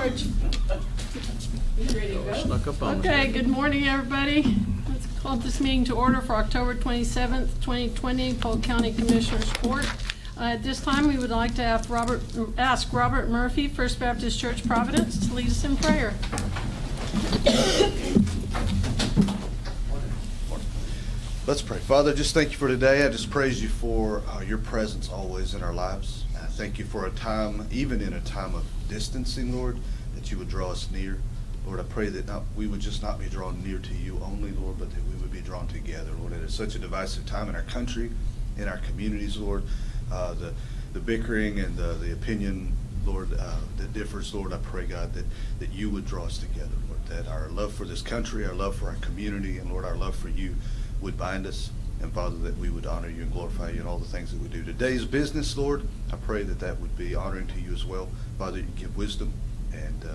George. You ready to go? Snuck up on Okay, us. good morning, everybody. Let's call this meeting to order for October 27th, 2020, Polk County Commissioners Court. At this time, we would like to ask Robert Murphy, First Baptist Church, Providence, to lead us in prayer. Let's pray. Father, just thank you for today. I just praise you for your presence always in our lives. I thank you for a time, even in a time of distancing, Lord, that you would draw us near. Lord, I pray that we would just not be drawn near to you only, Lord, but that we would be drawn together, Lord. It is such a divisive time in our country, in our communities, Lord. The bickering and the opinion, Lord, that differs, Lord, I pray, God, that you would draw us together, Lord, that our love for this country, our love for our community, and, Lord, our love for you would bind us, and Father, that we would honor you and glorify you in all the things that we do. Today's business, Lord, I pray that would be honoring to you as well. Father, you give wisdom and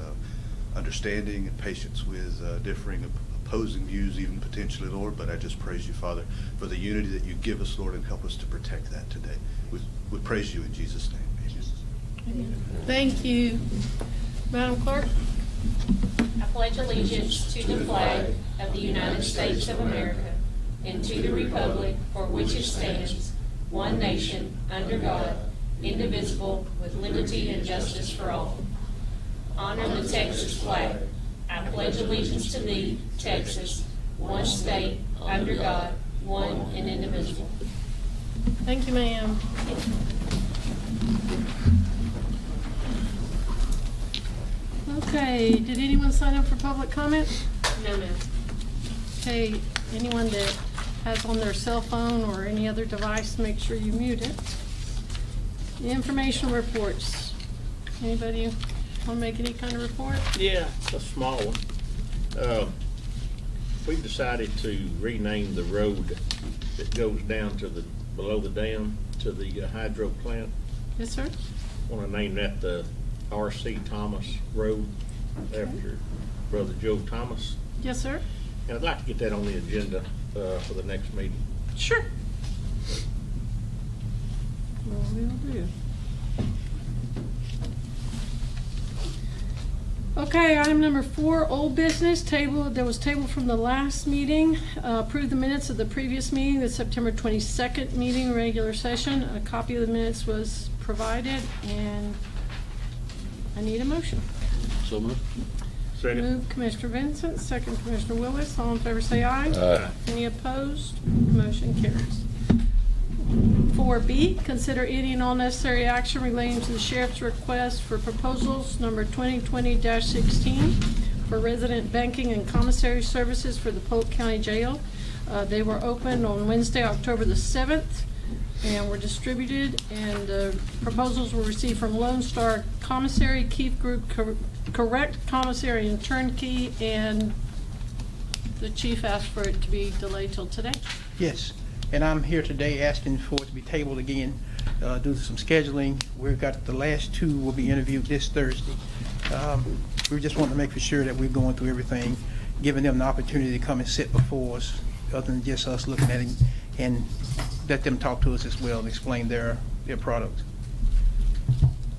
understanding and patience with differing, opposing views, even potentially, Lord, but I just praise you, Father, for the unity that you give us, Lord, and help us to protect that today. We praise you in Jesus' name. Amen. Thank you. Madam Clerk? I pledge allegiance to the flag of the United States of America and to the republic for which it stands, one nation, under God, indivisible, with liberty and justice for all. Honor the Texas flag. I pledge allegiance to thee, Texas, one state, under God, one and indivisible. Thank you, ma'am. Okay, did anyone sign up for public comment? No, ma'am. Okay, anyone that has on their cell phone or any other device, make sure you mute it. The information reports. Anybody want to make any kind of report? Yeah, it's a small one. We decided to rename the road that goes down to below the dam to the hydro plant. Yes, sir. Want to name that the R.C. Thomas Road after Brother Joe Thomas. Yes, sir. And I'd like to get that on the agenda for the next meeting. Sure. Well, we'll do. Okay, item number 4, old business table. That was tabled from the last meeting. Approve the minutes of the previous meeting, the September 22nd meeting, regular session. A copy of the minutes was provided, and I need a motion. So moved. Second. Move Commissioner Vincent, second Commissioner Willis. All in favor say aye. Aye. Any opposed? Motion carries. 4B, consider any and all necessary action relating to the sheriff's request for proposals number 2020-16 for resident banking and commissary services for the Polk County Jail. They were opened on Wednesday, October the 7th, and were distributed, and proposals were received from Lone Star Commissary, Keith Group, Correct Commissary and Turnkey, and the chief asked for it to be delayed till today. Yes, and I'm here today asking for it to be tabled again due to some scheduling. We've got the last 2 will be interviewed this Thursday. We just want to make for sure that we're going through everything, giving them the opportunity to come and sit before us, other than just us looking at it, and let them talk to us as well and explain their product.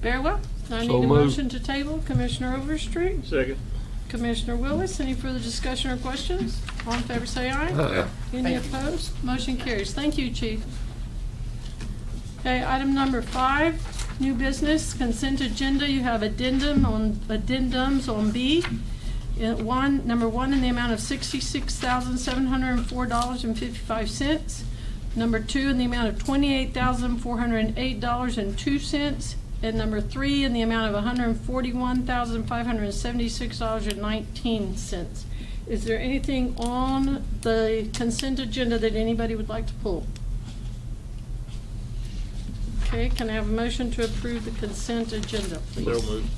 Very well. I need a motion to table. Commissioner Overstreet. Second. Commissioner Willis. Any further discussion or questions? All in favor say aye. Aye. Any opposed? Motion carries. Thank you, Chief. Okay, item number 5, new business, consent agenda. You have addendums on B. Number 1 in the amount of $66,704.55. Number 2 in the amount of $28,408.02. And number 3 in the amount of $141,576.19. Is there anything on the consent agenda that anybody would like to pull? Okay, can I have a motion to approve the consent agenda, please? So moved.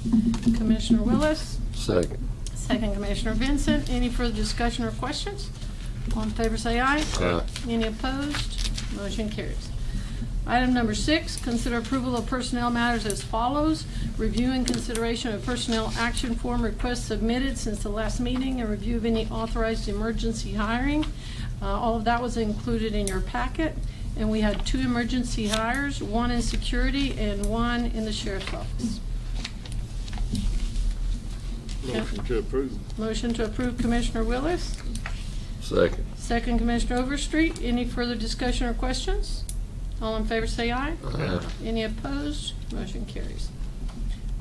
Commissioner Willis. Second. Second, Commissioner Vincent. Any further discussion or questions? All in favor say aye. Aye. Any opposed? Motion carries. Item number 6, consider approval of personnel matters as follows. Review and consideration of personnel action form requests submitted since the last meeting and review of any authorized emergency hiring. All of that was included in your packet. And we had 2 emergency hires, 1 in security and 1 in the sheriff's office. Motion to approve. Motion to approve Commissioner Willis, Second. second Commissioner Overstreet. Any further discussion or questions? All in favor say aye. Aye. Any opposed? Motion carries.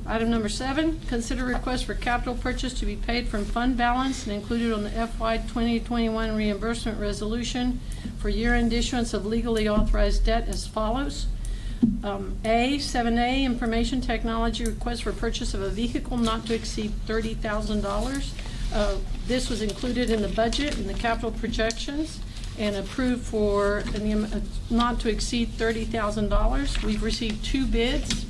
Item number 7, consider request for capital purchase to be paid from fund balance and included on the FY 2021 reimbursement resolution for year-end issuance of legally authorized debt as follows. 7A, information technology request for purchase of a vehicle not to exceed $30,000. This was included in the budget and the capital projections and approved for not to exceed $30,000. We've received 2 bids.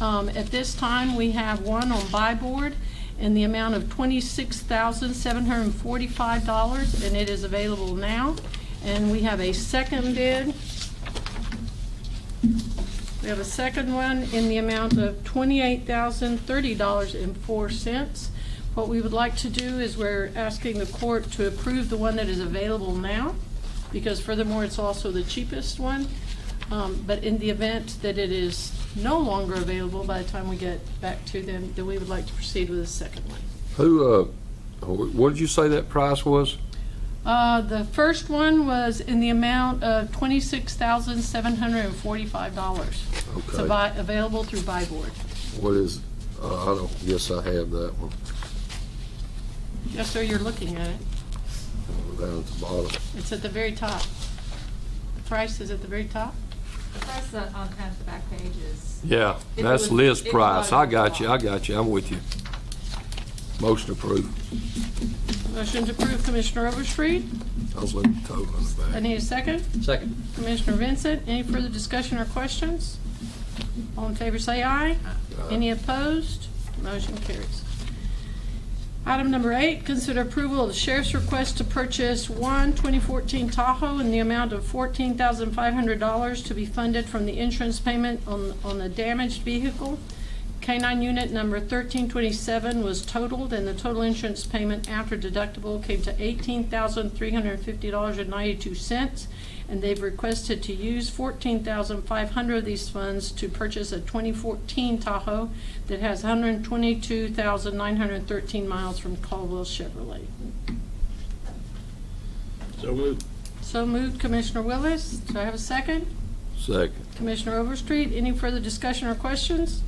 At this time, we have one on buy board in the amount of $26,745, and it is available now. And we have a second bid. We have a second one in the amount of $28,030.04. What we would like to do is we're asking the court to approve the one that is available now, because furthermore, it's also the cheapest one. But in the event that it is no longer available by the time we get back to them, then we would like to proceed with the second one. What did you say that price was? The first one was in the amount of $26,745. Okay. It's available through buy board. What is, I don't guess I have that one. Yes, sir, you're looking at it. Down at the bottom. It's at the very top. The price is at the very top. The price on kind of the back page is. Yeah, If it that's was- list if it price. was- I got you, I'm with you. Motion approved. Motion to approve Commissioner Overstreet. I was looking total in the I back. need a second. Second. Commissioner Vincent, any further discussion or questions? All in favor say aye. Any opposed? Motion carries. Item number 8, consider approval of the sheriff's request to purchase one 2014 Tahoe in the amount of $14,500 to be funded from the insurance payment on the damaged vehicle. K-9 unit number 1327 was totaled, and the total insurance payment after deductible came to $18,350.92, and they've requested to use $14,500 of these funds to purchase a 2014 Tahoe that has 122,913 miles from Caldwell Chevrolet. So moved. So moved, Commissioner Willis. Do I have a second? Second. Commissioner Overstreet, any further discussion or questions?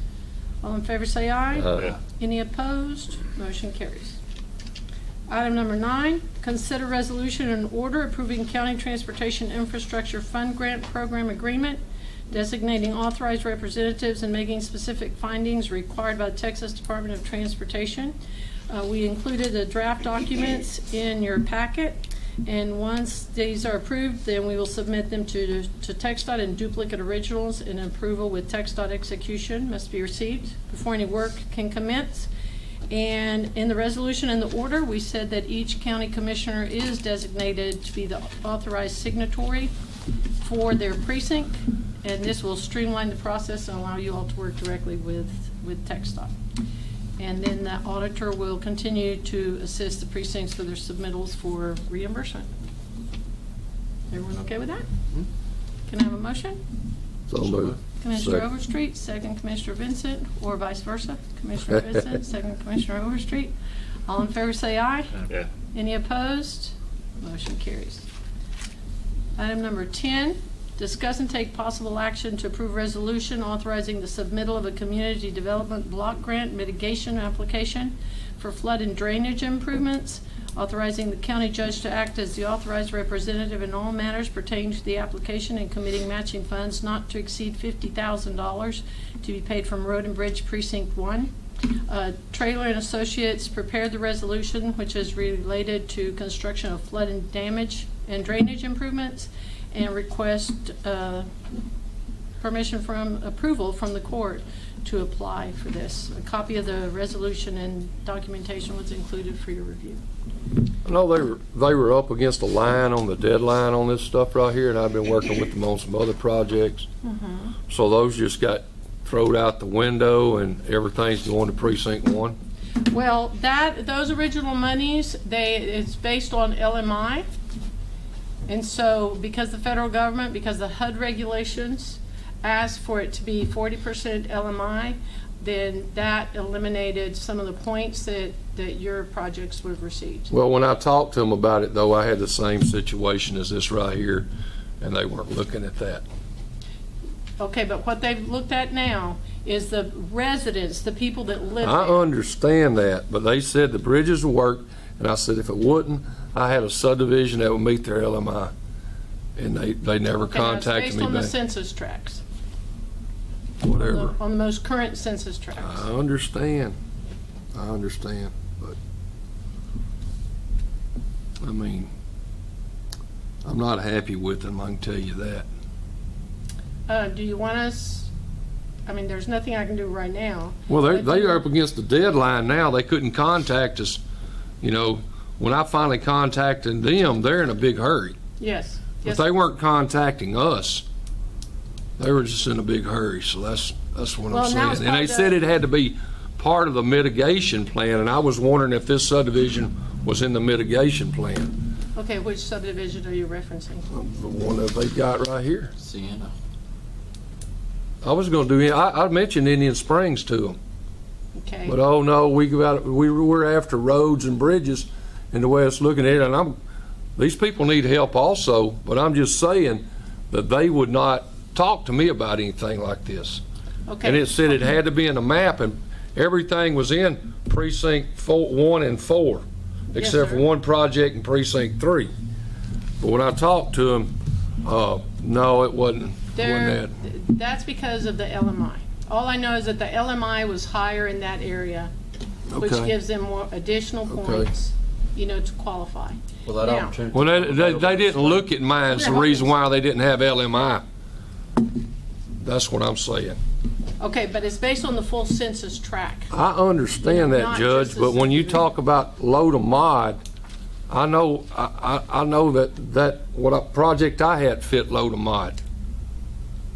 All in favor say aye. Yeah. Any opposed? Motion carries. Item number 9, consider resolution and order approving County Transportation Infrastructure Fund Grant Program Agreement, designating authorized representatives and making specific findings required by the Texas Department of Transportation. We included the draft documents in your packet, and once these are approved, then we will submit them to TxDOT in duplicate originals, and approval with TxDOT execution must be received before any work can commence. And in the resolution and the order, we said that each county commissioner is designated to be the authorized signatory for their precinct, and this will streamline the process and allow you all to work directly with TxDOT. And then the auditor will continue to assist the precincts for their submittals for reimbursement. Everyone okay with that? Can I have a motion? So moved. Commissioner Second. Overstreet, second Commissioner Vincent, or vice versa. Commissioner Vincent, second Commissioner Overstreet. All in favor say aye. Yeah. Any opposed? Motion carries. Item number 10, discuss and take possible action to approve resolution authorizing the submittal of a community development block grant mitigation application for flood and drainage improvements, authorizing the county judge to act as the authorized representative in all matters pertaining to the application and committing matching funds not to exceed $50,000 to be paid from Road and Bridge Precinct 1. Trailer and Associates prepared the resolution, which is related to construction of flood and damage and drainage improvements, and request approval from the court to apply for this. A copy of the resolution and documentation was included for your review. I know they were up against a line on the deadline on this stuff right here, and I've been working with them on some other projects. So those just got thrown out the window, and everything's going to Precinct 1. Well, those original monies, it's based on LMI. And so because the federal government, because the HUD regulations ask for it to be 40% LMI, then that eliminated some of the points that your projects would have received. Well, when I talked to them about it, though, I had the same situation as this right here, and they weren't looking at that. Okay, but what they've looked at now is the residents, the people that live I there. understand that, but they said the bridges would work, and I said if it wouldn't, I had a subdivision that would meet their LMI, and they never Okay, now contacted it's me based on the back. census tracts. Whatever. On the most current census tracts. I understand, but I mean, I'm not happy with them, I can tell you that. Do you want us, I mean, there's nothing I can do right now. Well, But they are up against the deadline now. They couldn't contact us. You know, when I finally contacted them, they're in a big hurry. Yes. But Yes. they weren't contacting us. They were just in a big hurry, so that's what Well, I'm now it's saying. And they part said of- it had to be part of the mitigation plan, and I was wondering if this subdivision was in the mitigation plan. Okay, which subdivision are you referencing? The one that they got right here. Sienna. I was going to do, I mentioned Indian Springs to them. Okay. But oh no, we're after roads and bridges, and the way it's looking at it, and these people need help also, but I'm just saying that they would not talk to me about anything like this. Okay. And it said it had to be in the map, and everything was in precinct 1 and 4, except for sir. one project in precinct 3. But when I talked to them, no, it wasn't that. That's because of the LMI. All I know is that the LMI was higher in that area, which Okay. gives them more additional Okay. points, you know, to qualify. Well, that Now- opportunity. Well, they didn't look at mine. It's the reason why they didn't have LMI. That's what I'm saying. Okay, but it's based on the full census tract. I understand that, Not Judge, just the but when you subdivision. talk about load of mod, I know that what a project I had fit load of mod.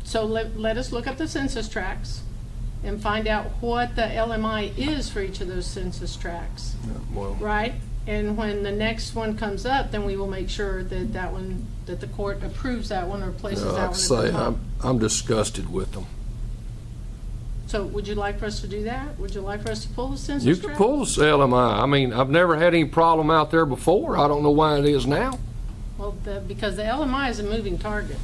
So let us look up the census tracts and find out what the LMI is for each of those census tracts, Well, right? And when the next one comes up, then we will make sure that that the court approves that one or places that like I one at the say, top. I'm disgusted with them. So would you like for us to do that? Would you like for us to pull the census You tract? can pull this LMI. I mean, I've never had any problem out there before. I don't know why it is now. Well, because the LMI is a moving target.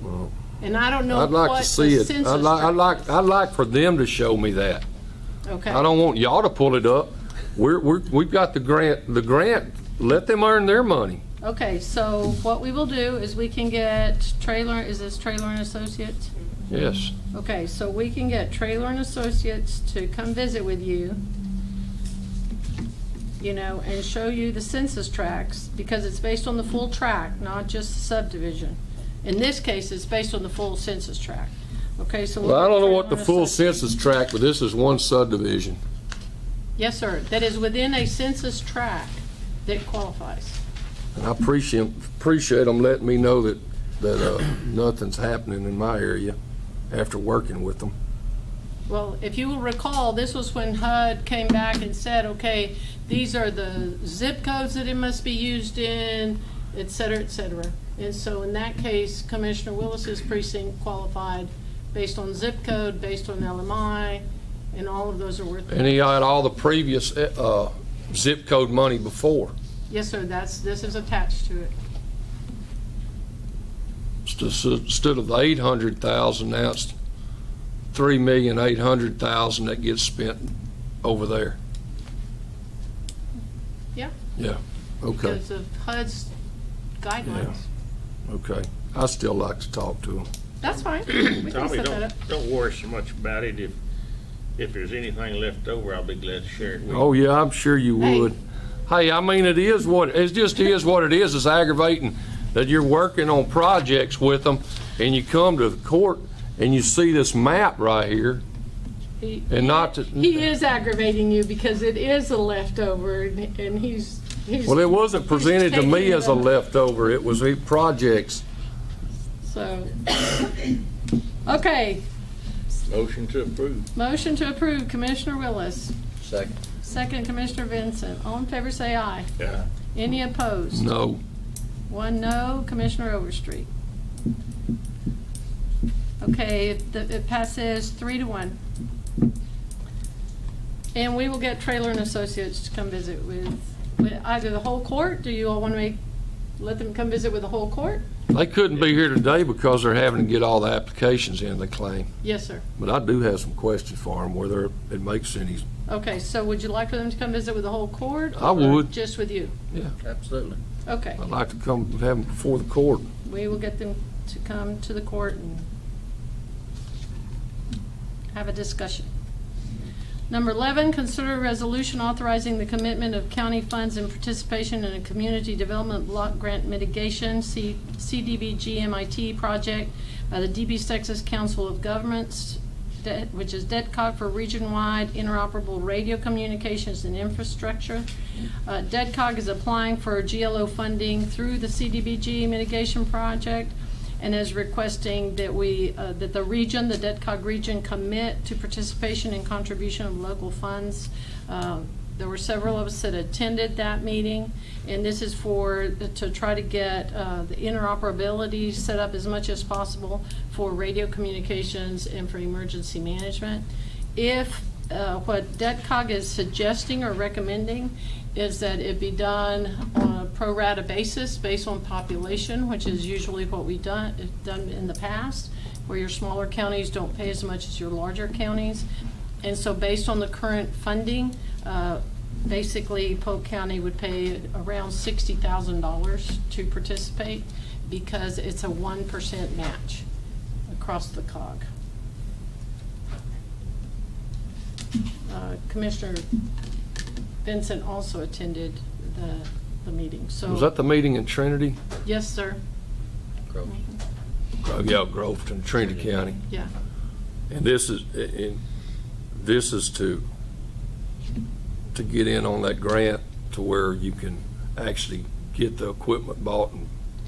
Well, And I don't know I'd like what to see the it. census I'd tract like for them to show me that. is. Okay. I don't want y'all to pull it up. We've got the grant. The grant, let them earn their money. Okay, so what we will do is we can get Trailer, is this Trailer and Associates? Yes. Okay, so we can get Trailer and Associates to come visit with you, you know, and show you the census tracts, because it's based on the full tract, not just the subdivision. In this case, it's based on the full census tract. Okay, so. Well, I don't know what the Trailer and full Associates- census tract, but this is one subdivision. Yes, sir, that is within a census tract that qualifies. And I appreciate them letting me know that nothing's happening in my area after working with them. Well, if you will recall, this was when HUD came back and said, okay, these are the zip codes that it must be used in, et cetera, et cetera. And so in that case, Commissioner Willis's precinct qualified based on zip code, based on LMI, and all of those are worth. And he had all the previous zip code money before. Yes, sir, this is attached to it. Instead of the 800,000, now it's 3,800,000 that gets spent over there. Yeah, Yeah, okay, because of HUD's guidelines. okay. I still like to talk to them. That's fine. We can Tommy, set that up. don't worry so much about it. If there's anything left over, I'll be glad to share it with you. Oh, yeah, I'm sure you Hey. would. Hey, I mean, it just is what it is. It's aggravating that you're working on projects with them and you come to the court and you see this map right here. And not to- He is aggravating you because it is a leftover, and he's. Well, it wasn't presented to me as a leftover. It was projects. So, okay, Motion to approve. motion to approve, Commissioner Willis. Second. Second, Commissioner Vincent. All in favor, say aye. Yeah. Any opposed? No. One no, Commissioner Overstreet. Okay, it passes 3-1. And we will get Trailer and Associates to come visit with either the whole court. Do you all want to let them come visit with the whole court? They couldn't be here today because they're having to get all the applications in, they claim. Yes, sir. But I do have some questions for them, whether it makes any. Okay, so would you like for them to come visit with the whole court? I or would. just with you? Yeah, Absolutely. Okay. I'd like to come have them before the court. We will get them to come to the court and have a discussion. Number 11, consider a resolution authorizing the commitment of county funds and participation in a community development block grant mitigation CDBG MIT project by the DB Texas Council of Governments, which is DEDCOG for region-wide interoperable radio communications and infrastructure. DEDCOG is applying for GLO funding through the CDBG mitigation project and is requesting that that the region, the DEDCOG region, commit to participation and contribution of local funds. There were several of us that attended that meeting, and this is to try to get the interoperability set up as much as possible for radio communications and for emergency management. If what DEDCOG is suggesting or recommending is that it be done on a pro rata basis based on population, which is usually what we've done in the past, where your smaller counties don't pay as much as your larger counties. And so based on the current funding, basically Polk County would pay around $60,000 to participate because it's a 1% match across the COG. Commissioner Vincent also attended the meeting. So Was that the meeting in Trinity? yes, sir. Yeah, Groveton, Trinity County. Yeah. And this is to get in on that grant to where you can actually get the equipment bought,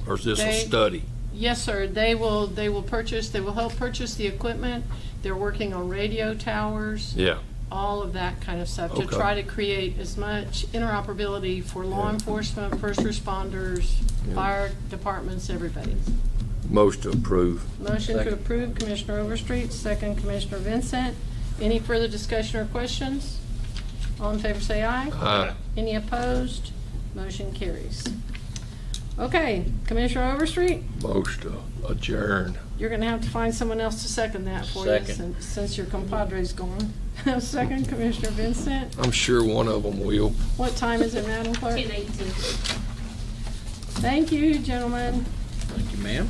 or is this a study? Yes, sir. They will purchase. They will help purchase the equipment. They're working on radio towers. Yeah. All of that kind of stuff to Okay. try to create as much interoperability for law enforcement, first responders, Yeah. fire departments, everybody. Motion to approve. Motion to approve, Commissioner Overstreet, second, Commissioner Vincent. Any further discussion or questions? All in favor say aye. Aye. Any opposed? Motion carries. Okay, Commissioner Overstreet, Motion to adjourn. you're going to have to find someone else to second that for you Second. since your compadre's gone. Second, Commissioner Vincent. I'm sure one of them will. What time is it, Madam Clerk? 10:18. Thank you, gentlemen. Thank you, ma'am.